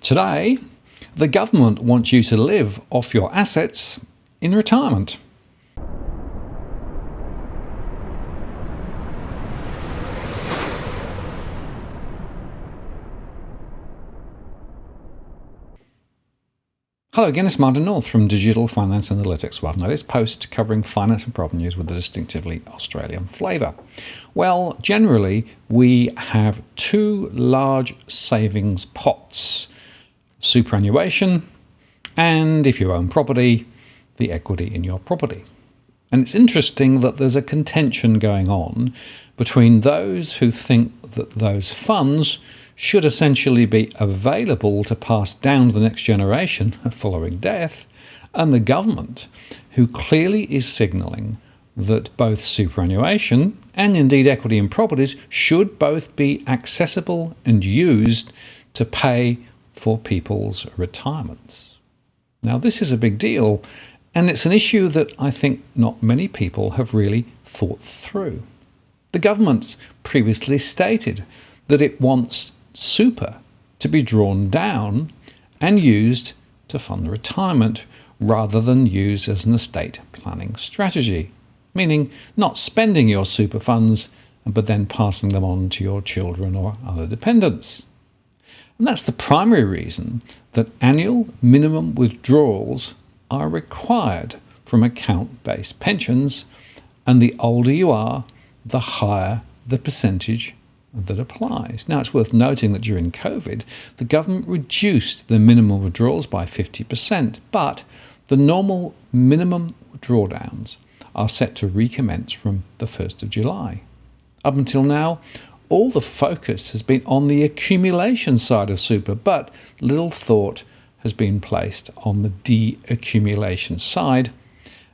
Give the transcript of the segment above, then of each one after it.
Today, the government wants you to live off your assets in retirement. Hello again, it's Martin North from Digital Finance Analytics, our latest post covering finance and problem news with a distinctively Australian flavour. Well, generally, we have two large savings pots: superannuation, and if you own property, the equity in your property. And it's interesting that there's a contention going on between those who think that those funds should essentially be available to pass down to the next generation following death, and the government, who clearly is signalling that both superannuation and indeed equity in properties should both be accessible and used to pay for people's retirements. Now, this is a big deal, and it's an issue that I think not many people have really thought through. The government's previously stated that it wants super to be drawn down and used to fund retirement rather than used as an estate planning strategy, meaning not spending your super funds but then passing them on to your children or other dependents. And that's the primary reason that annual minimum withdrawals are required from account-based pensions, and the older you are, the higher the percentage that applies. Now, it's worth noting that during COVID, the government reduced the minimum withdrawals by 50%, but the normal minimum drawdowns are set to recommence from the 1st of July. Up until now, all the focus has been on the accumulation side of super, but little thought has been placed on the de-accumulation side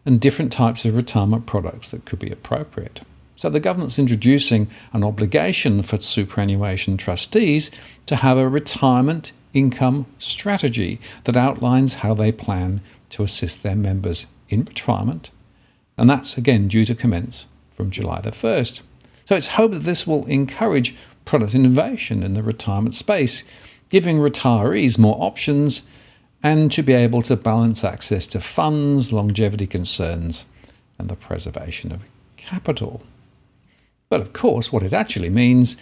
and different types of retirement products that could be appropriate. So the government's introducing an obligation for superannuation trustees to have a retirement income strategy that outlines how they plan to assist their members in retirement. And that's again due to commence from July the 1st. So it's hoped that this will encourage product innovation in the retirement space, giving retirees more options and to be able to balance access to funds, longevity concerns, and the preservation of capital. But of course, what it actually means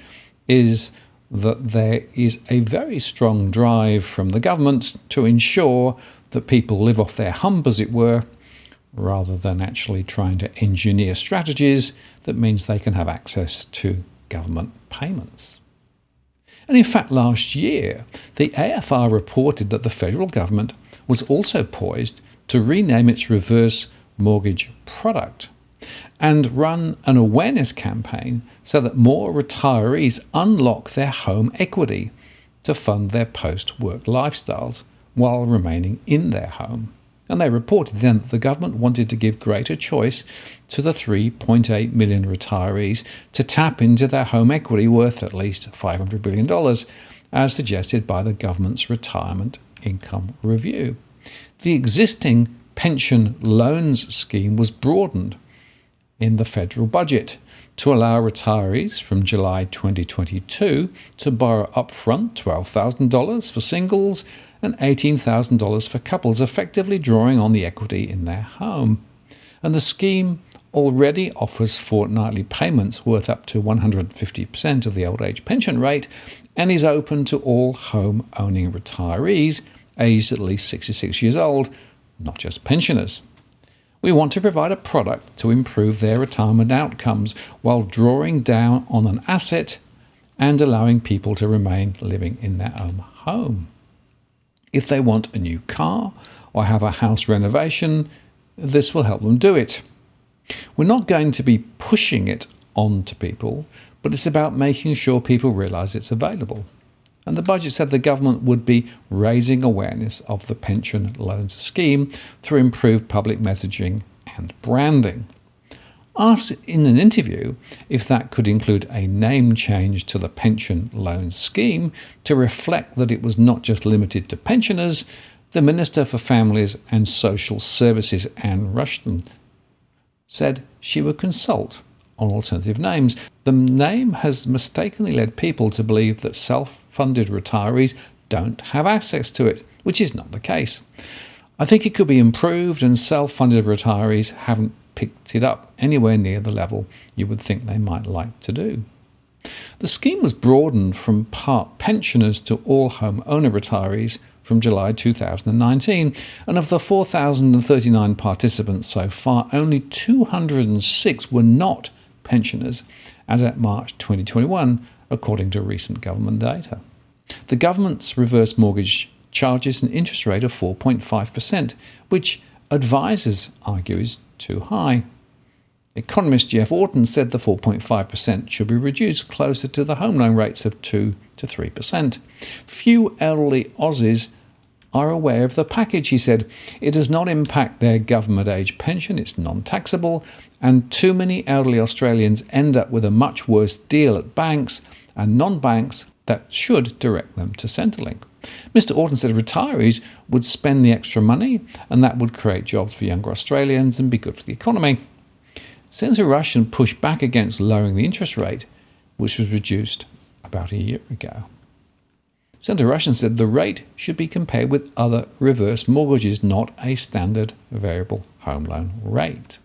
is that there is a very strong drive from the government to ensure that people live off their hump, as it were, rather than actually trying to engineer strategies that means they can have access to government payments. And in fact, last year, the AFR reported that the federal government was also poised to rename its reverse mortgage product and run an awareness campaign so that more retirees unlock their home equity to fund their post-work lifestyles while remaining in their home. And they reported then that the government wanted to give greater choice to the 3.8 million retirees to tap into their home equity worth at least $500 billion, as suggested by the government's Retirement Income Review. The existing pension loans scheme was broadened in the federal budget to allow retirees from July 2022 to borrow upfront $12,000 for singles and $18,000 for couples, effectively drawing on the equity in their home. And the scheme already offers fortnightly payments worth up to 150% of the old age pension rate and is open to all home-owning retirees aged at least 66 years old, not just pensioners. We want to provide a product to improve their retirement outcomes while drawing down on an asset and allowing people to remain living in their own home. If they want a new car or have a house renovation, this will help them do it. We're not going to be pushing it on to people, but it's about making sure people realise it's available. And the budget said the government would be raising awareness of the pension loans scheme through improved public messaging and branding. Asked in an interview if that could include a name change to the pension loan scheme to reflect that it was not just limited to pensioners, the Minister for Families and Social Services, Anne Rushton, said she would consult on alternative names. The name has mistakenly led people to believe that self-funded retirees don't have access to it, which is not the case. I think it could be improved, and self-funded retirees haven't picked it up anywhere near the level you would think they might like to do. The scheme was broadened from part pensioners to all home owner retirees from July 2019, and of the 4,039 participants so far, only 206 were not pensioners as at March 2021, according to recent government data. The government's reverse mortgage charges an interest rate of 4.5%, which advisors argue is too high. Economist Jeff Orton said the 4.5% should be reduced closer to the home loan rates of 2 to 3%. Few elderly Aussies are aware of the package, he said. It does not impact their government age pension, it's non-taxable, and too many elderly Australians end up with a much worse deal at banks and non-banks that should direct them to Centrelink. Mr. Orton said retirees would spend the extra money and that would create jobs for younger Australians and be good for the economy. Senator Rushen pushed back against lowering the interest rate, which was reduced about a year ago. Senator Rushen said the rate should be compared with other reverse mortgages, not a standard variable home loan rate.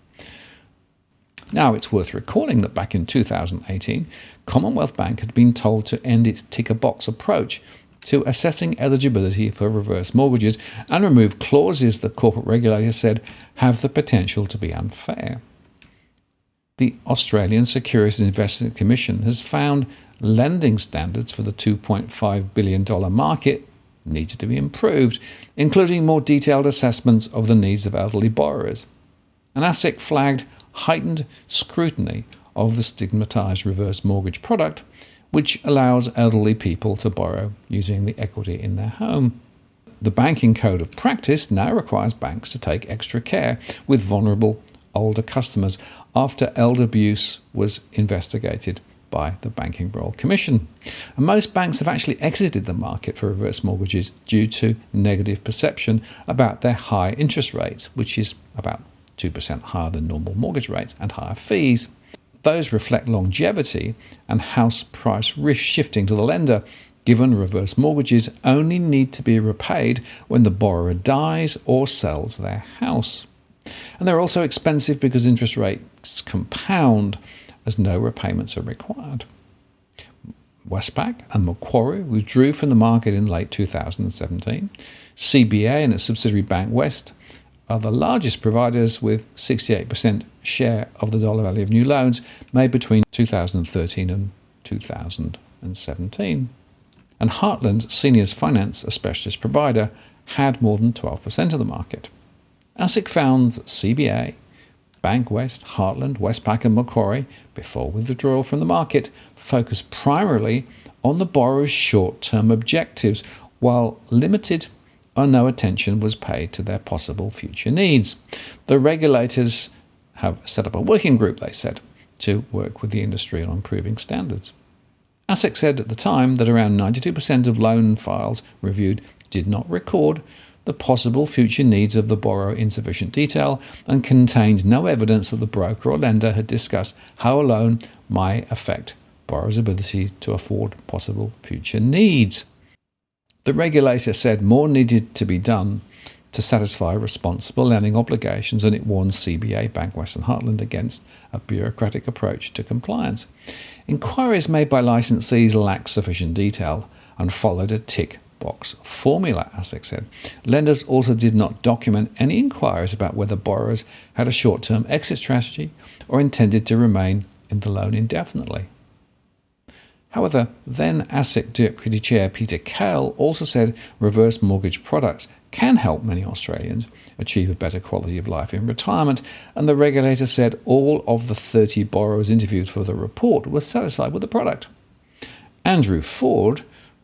Now, it's worth recalling that back in 2018, Commonwealth Bank had been told to end its ticker box approach to assessing eligibility for reverse mortgages and remove clauses that corporate regulators said have the potential to be unfair. The Australian Securities and Investments Commission has found lending standards for the $2.5 billion market needed to be improved, including more detailed assessments of the needs of elderly borrowers. And ASIC flagged heightened scrutiny of the stigmatised reverse mortgage product, which allows elderly people to borrow using the equity in their home. The Banking Code of Practice now requires banks to take extra care with vulnerable older customers after elder abuse was investigated by the Banking Royal Commission. And most banks have actually exited the market for reverse mortgages due to negative perception about their high interest rates, which is about 2% higher than normal mortgage rates, and higher fees. Those reflect longevity and house price risk shifting to the lender, given reverse mortgages only need to be repaid when the borrower dies or sells their house. And they're also expensive because interest rates compound as no repayments are required. Westpac and Macquarie withdrew from the market in late 2017. CBA and its subsidiary Bank West are the largest providers with 68% share of the dollar value of new loans made between 2013 and 2017. And Heartland Seniors Finance, a specialist provider, had more than 12% of the market. ASIC found that CBA, Bank West, Heartland, Westpac and Macquarie, before withdrawal from the market, focused primarily on the borrower's short-term objectives, while limited or no attention was paid to their possible future needs. The regulators have set up a working group, they said, to work with the industry on improving standards. ASIC said at the time that around 92% of loan files reviewed did not record the possible future needs of the borrower in sufficient detail and contained no evidence that the broker or lender had discussed how a loan might affect borrower's ability to afford possible future needs. The regulator said more needed to be done to satisfy responsible lending obligations, and it warned CBA, Bank West and Heartland against a bureaucratic approach to compliance. Inquiries made by licensees lacked sufficient detail and followed a tick box formula, ASIC said. Lenders also did not document any inquiries about whether borrowers had a short-term exit strategy or intended to remain in the loan indefinitely. However, then ASIC Deputy Chair Peter Kale also said reverse mortgage products can help many Australians achieve a better quality of life in retirement, and the regulator said all of the 30 borrowers interviewed for the report were satisfied with the product. Andrew Ford,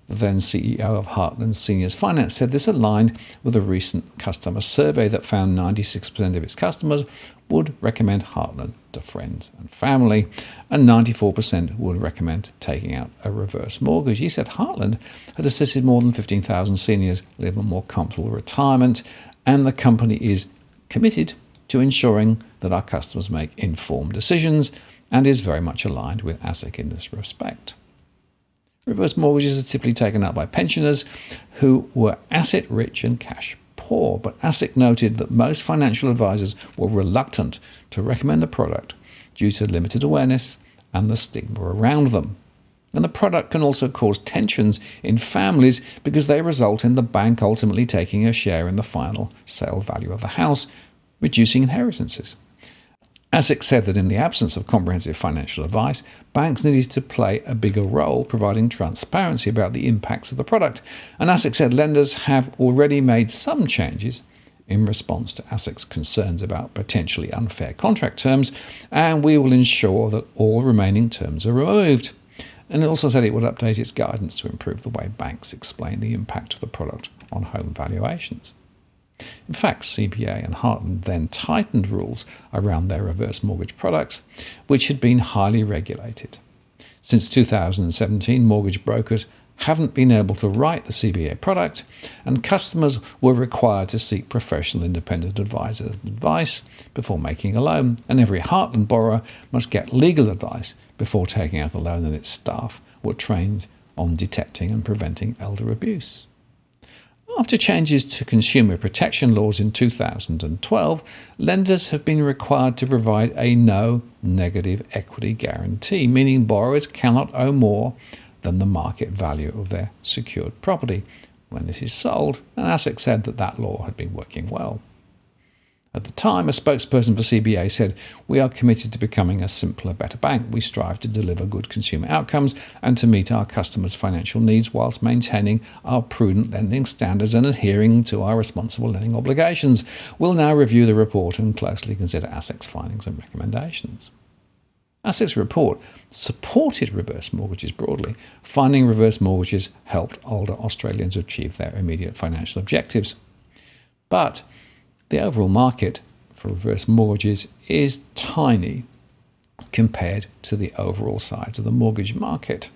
the then CEO of Heartland Seniors Finance, said this aligned with a recent customer survey that found 96% of its customers would recommend Heartland to friends and family, and 94% would recommend taking out a reverse mortgage. He said Heartland had assisted more than 15,000 seniors live a more comfortable retirement, and the company is committed to ensuring that our customers make informed decisions and is very much aligned with ASIC in this respect. Reverse mortgages are typically taken out by pensioners who were asset rich and cash poor, but ASIC noted that most financial advisors were reluctant to recommend the product due to limited awareness and the stigma around them. And the product can also cause tensions in families because they result in the bank ultimately taking a share in the final sale value of the house, reducing inheritances. ASIC said that in the absence of comprehensive financial advice, banks needed to play a bigger role providing transparency about the impacts of the product. And ASIC said lenders have already made some changes in response to ASIC's concerns about potentially unfair contract terms, and we will ensure that all remaining terms are removed. And it also said it would update its guidance to improve the way banks explain the impact of the product on home valuations. In fact, CBA and Heartland then tightened rules around their reverse mortgage products, which had been highly regulated. Since 2017, mortgage brokers haven't been able to write the CBA product, and customers were required to seek professional independent advice before making a loan, and every Heartland borrower must get legal advice before taking out a loan, and its staff were trained on detecting and preventing elder abuse. After changes to consumer protection laws in 2012, lenders have been required to provide a no negative equity guarantee, meaning borrowers cannot owe more than the market value of their secured property when it is sold, and ASIC said that that law had been working well. At the time, a spokesperson for CBA said, "We are committed to becoming a simpler, better bank. We strive to deliver good consumer outcomes and to meet our customers' financial needs whilst maintaining our prudent lending standards and adhering to our responsible lending obligations. We'll now review the report and closely consider ASIC's findings and recommendations." ASIC's report supported reverse mortgages broadly, finding reverse mortgages helped older Australians achieve their immediate financial objectives. But the overall market for reverse mortgages is tiny compared to the overall size of the mortgage market.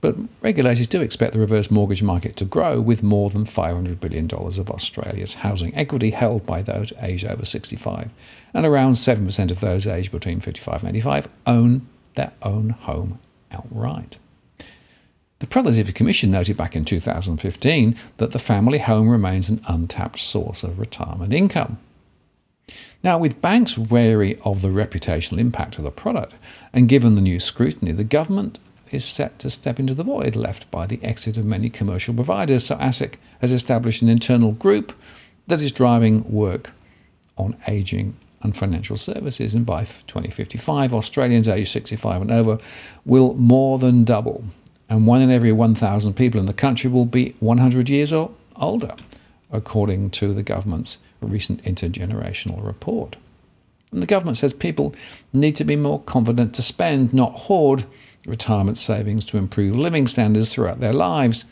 But regulators do expect the reverse mortgage market to grow, with more than $500 billion of Australia's housing equity held by those aged over 65, and around 7% of those aged between 55 and 85 own their own home outright. The Productivity Commission noted back in 2015 that the family home remains an untapped source of retirement income. Now, with banks wary of the reputational impact of the product, and given the new scrutiny, the government is set to step into the void left by the exit of many commercial providers, so ASIC has established an internal group that is driving work on ageing and financial services, and by 2055, Australians aged 65 and over will more than double, and 1 in every 1,000 people in the country will be 100 years or older, according to the government's recent intergenerational report. And the government says people need to be more confident to spend, not hoard, retirement savings to improve living standards throughout their lives.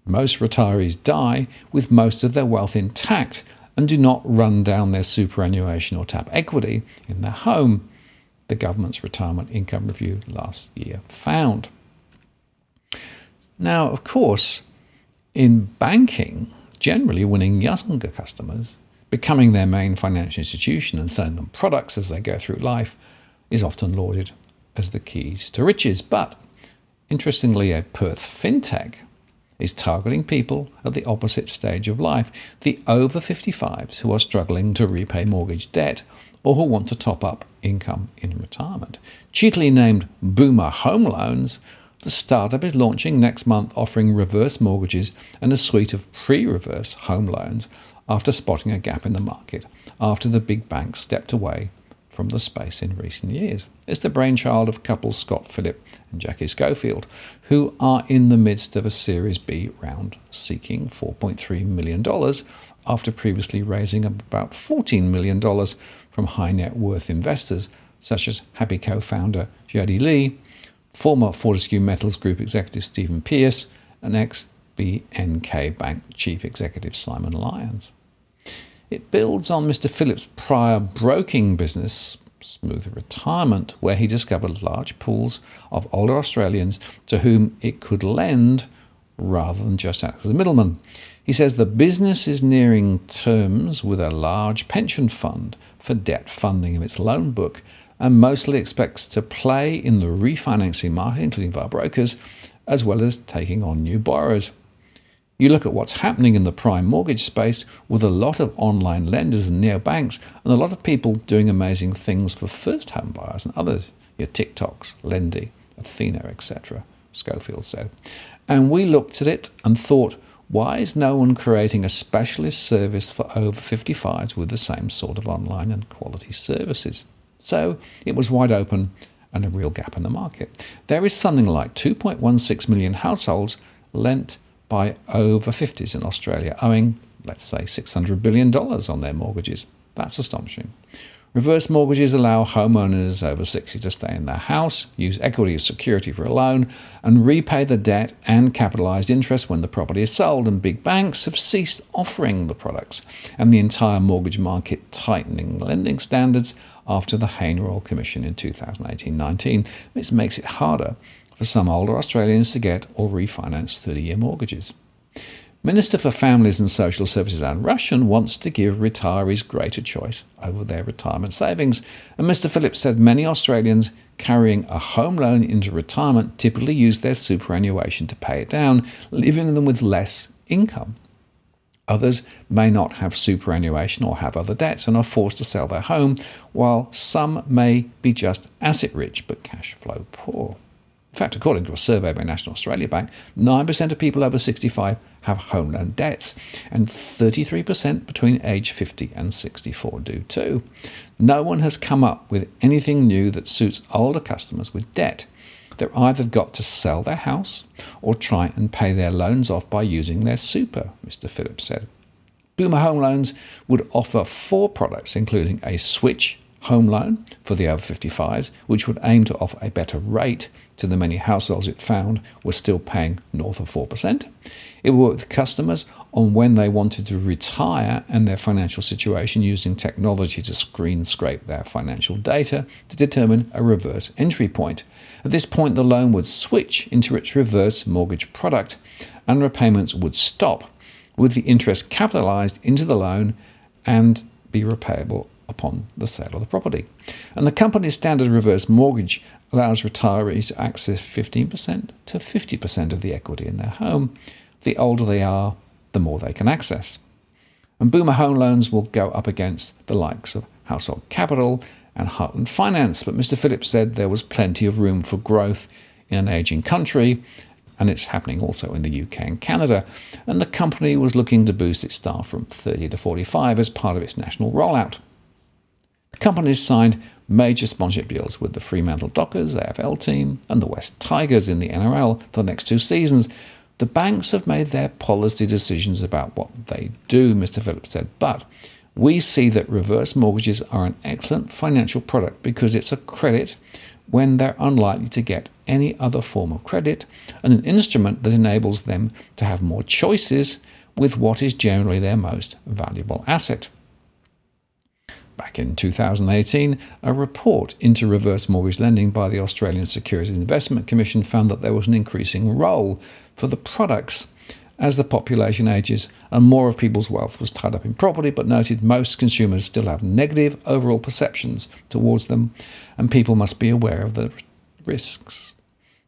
Most retirees die with most of their wealth intact and do not run down their superannuation or tap equity in their home, the government's retirement income review last year found. Now, of course, in banking, generally winning younger customers, becoming their main financial institution and selling them products as they go through life is often lauded as the keys to riches. But interestingly, a Perth fintech is targeting people at the opposite stage of life, the over 55s who are struggling to repay mortgage debt or who want to top up income in retirement. Cheekily named Boomer Home Loans, the startup is launching next month, offering reverse mortgages and a suite of pre-reverse home loans after spotting a gap in the market after the big banks stepped away from the space in recent years. It's the brainchild of couples Scott Phillip and Jackie Schofield, who are in the midst of a Series B round seeking $4.3 million after previously raising about $14 million from high net worth investors such as Happy co-founder Jody Lee, former Fortescue Metals Group executive Stephen Pearce, and ex-BNK Bank chief executive Simon Lyons. It builds on Mr. Phillips' prior broking business, Smooth Retirement, where he discovered large pools of older Australians to whom it could lend rather than just act as a middleman. He says the business is nearing terms with a large pension fund for debt funding of its loan book, and mostly expects to play in the refinancing market, including via brokers, as well as taking on new borrowers. You look at what's happening in the prime mortgage space with a lot of online lenders and neobanks and a lot of people doing amazing things for first home buyers and others, your TikToks, Lendy, Athena, etc., Schofield said. And we looked at it and thought, why is no one creating a specialist service for over 55s with the same sort of online and quality services? So it was wide open and a real gap in the market. There is something like 2.16 million households lent by over 50s in Australia, owing, let's say, $600 billion on their mortgages. That's astonishing. Reverse mortgages allow homeowners over 60 to stay in their house, use equity as security for a loan, and repay the debt and capitalised interest when the property is sold, and big banks have ceased offering the products, and the entire mortgage market tightening lending standards after the Hayne Royal Commission in 2018-19. This makes it harder for some older Australians to get or refinance 30-year mortgages. Minister for Families and Social Services Anne Rushen wants to give retirees greater choice over their retirement savings, and Mr Phillips said many Australians carrying a home loan into retirement typically use their superannuation to pay it down, leaving them with less income. Others may not have superannuation or have other debts and are forced to sell their home, while some may be just asset rich but cash flow poor. In fact, according to a survey by National Australia Bank, 9% of people over 65 have home loan debts, and 33% between age 50 and 64 do too. No one has come up with anything new that suits older customers with debt. They've either got to sell their house or try and pay their loans off by using their super, Mr Phillips said. Boomer Home Loans would offer 4 products, including a switch home loan for the over 55s, which would aim to offer a better rate to the many households it found were still paying north of 4%. It would work with customers on when they wanted to retire and their financial situation, using technology to scrape their financial data to determine a reverse entry point. At this point, the loan would switch into its reverse mortgage product and repayments would stop, with the interest capitalised into the loan and be repayable upon the sale of the property. And the company's standard reverse mortgage allows retirees to access 15% to 50% of the equity in their home. The older they are, the more they can access. And Boomer Home Loans will go up against the likes of Household Capital and Heartland Finance, but Mr Phillips said there was plenty of room for growth in an ageing country, and it's happening also in the UK and Canada, and the company was looking to boost its staff from 30 to 45 as part of its national rollout. The company has signed major sponsorship deals with the Fremantle Dockers, AFL team, and the West Tigers in the NRL for the next 2 seasons. The banks have made their policy decisions about what they do, Mr Phillips said, but we see that reverse mortgages are an excellent financial product because it's a credit when they're unlikely to get any other form of credit, and an instrument that enables them to have more choices with what is generally their most valuable asset. Back in 2018, a report into reverse mortgage lending by the Australian Securities Investment Commission found that there was an increasing role for the products as the population ages and more of people's wealth was tied up in property, but noted most consumers still have negative overall perceptions towards them, and people must be aware of the risks.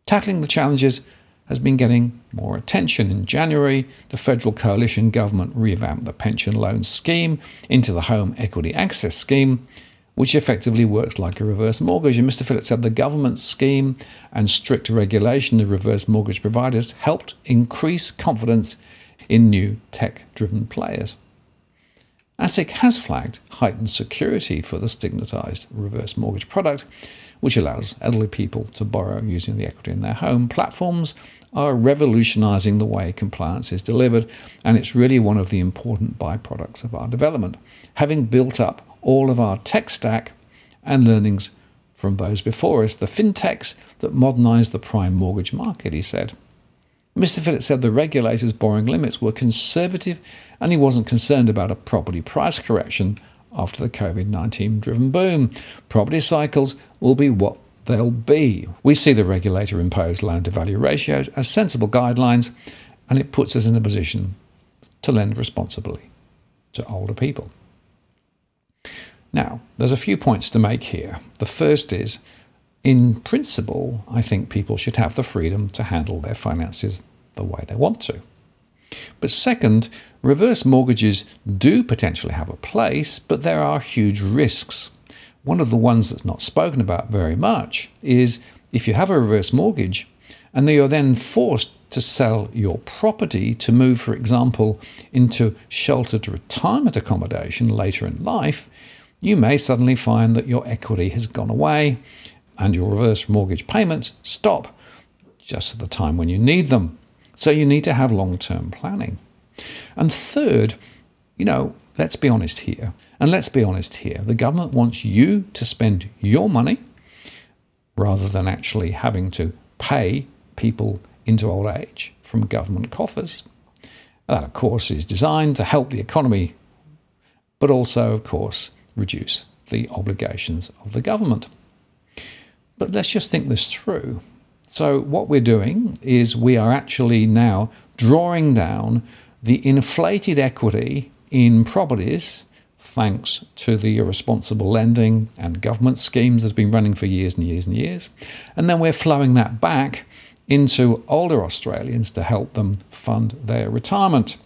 Tackling the challenges has been getting more attention. In January, the federal coalition government revamped the pension loan scheme into the Home Equity Access Scheme, which effectively works like a reverse mortgage. And Mr Phillips said the government scheme and strict regulation of reverse mortgage providers helped increase confidence in new tech-driven players. ASIC has flagged heightened security for the stigmatised reverse mortgage product, which allows elderly people to borrow using the equity in their home. Platforms are revolutionising the way compliance is delivered, and it's really one of the important byproducts of our development. Having built up all of our tech stack and learnings from those before us, the fintechs that modernise the prime mortgage market, he said. Mr Phillips said the regulators' borrowing limits were conservative and he wasn't concerned about a property price correction after the COVID-19 driven boom. Property cycles will be what they'll be. We see the regulator impose loan-to-value ratios as sensible guidelines, and it puts us in a position to lend responsibly to older people. Now, there's a few points to make here. The first is in principle, I think people should have the freedom to handle their finances the way they want to. But second, reverse mortgages do potentially have a place, but there are huge risks. One of the ones that's not spoken about very much is if you have a reverse mortgage and you're then forced to sell your property to move, for example, into sheltered retirement accommodation later in life, you may suddenly find that your equity has gone away and your reverse mortgage payments stop just at the time when you need them. So you need to have long-term planning. And third, let's be honest here. And let's be honest here. The government wants you to spend your money rather than actually having to pay people into old age from government coffers. That, of course, is designed to help the economy, but also, of course, reduce the obligations of the government. But let's just think this through. So what we're doing is we are actually now drawing down the inflated equity in properties thanks to the irresponsible lending and government schemes that's been running for years and years and years. And then we're flowing that back into older Australians to help them fund their retirement.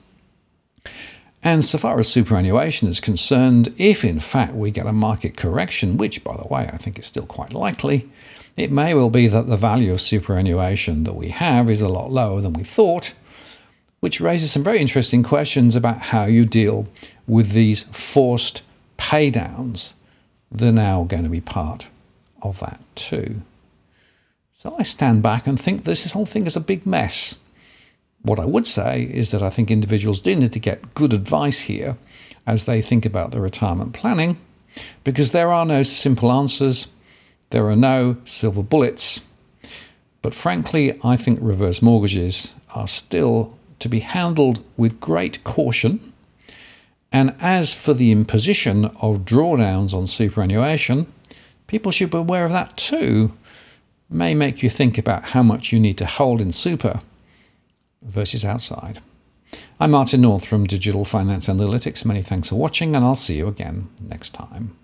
And so far as superannuation is concerned, if in fact we get a market correction, which by the way I think is still quite likely, it may well be that the value of superannuation that we have is a lot lower than we thought, which raises some very interesting questions about how you deal with these forced pay downs. They're now going to be part of that too. So I stand back and think this whole thing is a big mess. What I would say is that I think individuals do need to get good advice here as they think about their retirement planning, because there are no simple answers, there are no silver bullets. But frankly, I think reverse mortgages are still to be handled with great caution. And as for the imposition of drawdowns on superannuation, people should be aware of that too. May make you think about how much you need to hold in super versus outside. I'm Martin North from Digital Finance Analytics. Many thanks for watching, and I'll see you again next time.